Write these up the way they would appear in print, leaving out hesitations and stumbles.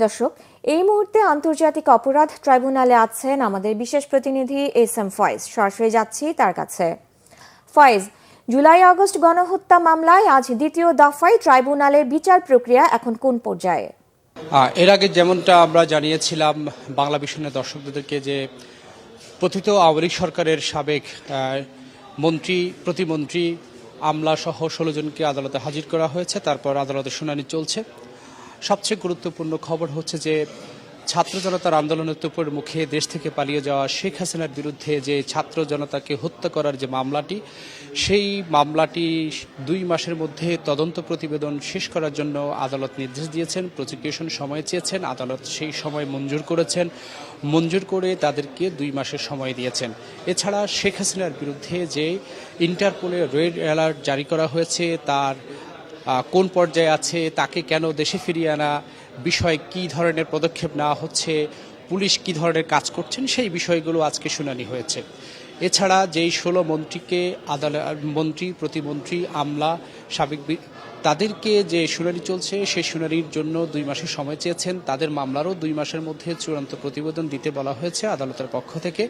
দর্শক, এই মুহূর্তে আন্তর্জাতিক অপরাধ ট্রাইব্যুনালে আছেন আমাদের বিশেষ প্রতিনিধি এস.এম. ফয়েজ। সরাসরি যাচ্ছি তার কাছে। ফয়েজ, জুলাই আগস্ট গণহত্যা মামলায় আজ দ্বিতীয় দফায় ট্রাইব্যুনালের বিচার প্রক্রিয়া এখন কোন পর্যায়ে? এর আগে যেমনটা আমরা জানিয়েছিলাম বাংলা ভিশনের দর্শকদেরকে যে কথিত আওয়ামী লীগ সরকারের সাবেক মন্ত্রী, প্রতিমন্ত্রী, আমলা সহ 16 জনকে আদালতে হাজির করা হয়েছে। তারপর আদালতে শুনানি চলছে। সবচেয়ে গুরুত্বপূর্ণ খবর হচ্ছে যে ছাত্র জনতার আন্দোলনের তোপের মুখে দেশ থেকে পালিয়ে যাওয়া শেখ হাসিনার বিরুদ্ধে যে ছাত্র জনতাকে হত্যা করার যে মামলাটি, সেই মামলাটি 2 মাসের মধ্যে তদন্ত প্রতিবেদন শেষ করার জন্য আদালত নির্দেশ দিয়েছেন। প্রসিকিউশন সময় চেয়েছেন, আদালত সেই সময় মঞ্জুর করেছেন। মঞ্জুর করে তাদেরকে 2 মাসের সময় দিয়েছেন। এছাড়া শেখ হাসিনার বিরুদ্ধে যে ইন্টারপোলের রেড অ্যালার্ট জারি করা হয়েছে, তার কোন পর্যায়ে আছে, তাকে কেন দেশে ফিরিয়ে আনা বিষয়ে কী ধরনের পদক্ষেপ নেওয়া হচ্ছে, পুলিশ কী ধরনের কাজ করছেন, সেই বিষয়গুলো আজকে শুনানি হয়েছে। এছাড়া যেই 16 মন্ত্রীকে মন্ত্রী, প্রতিমন্ত্রী, আমলা, সাবেক তাদেরকে যে শুনানি চলছে সেই শুনানির জন্য 2 মাসের সময় চেয়েছেন। তাদের মামলারও 2 মাসের মধ্যে চূড়ান্ত প্রতিবেদন দিতে বলা হয়েছে আদালতের পক্ষ থেকে।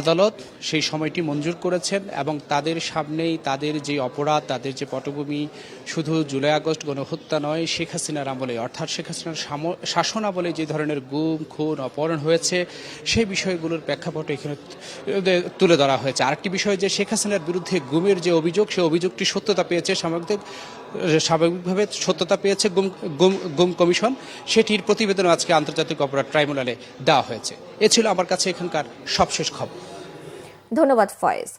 আদালত সেই সময়টি মঞ্জুর করেছেন এবং তাদের সামনেই তাদের যে অপরাধ, তাদের যে পটভূমি, শুধু জুলাই আগস্ট গণহত্যা নয়, শেখ হাসিনার আমলে অর্থাৎ শেখ হাসিনার শাসন আমলে যে ধরনের গুম, খুন, অপহরণ হয়েছে সেই বিষয়গুলোর প্রেক্ষাপট এখানে তুলে ধরা হয়েছে। আরেকটি বিষয় যে শেখ হাসিনার বিরুদ্ধে গুমের যে অভিযোগ, সেই অভিযোগটি সত্যতা পেয়েছে, স্বাভাবিকভাবে সত্যতা পেয়েছে গুম কমিশন। সেটির প্রতিবেদন আজকে আন্তর্জাতিক অপরাধ ট্রাইব্যুনালে দেওয়া হয়েছে। এ ছিল আমার কাছে এখানকার সবশেষ খবর। ধন্যবাদ ফয়েজ।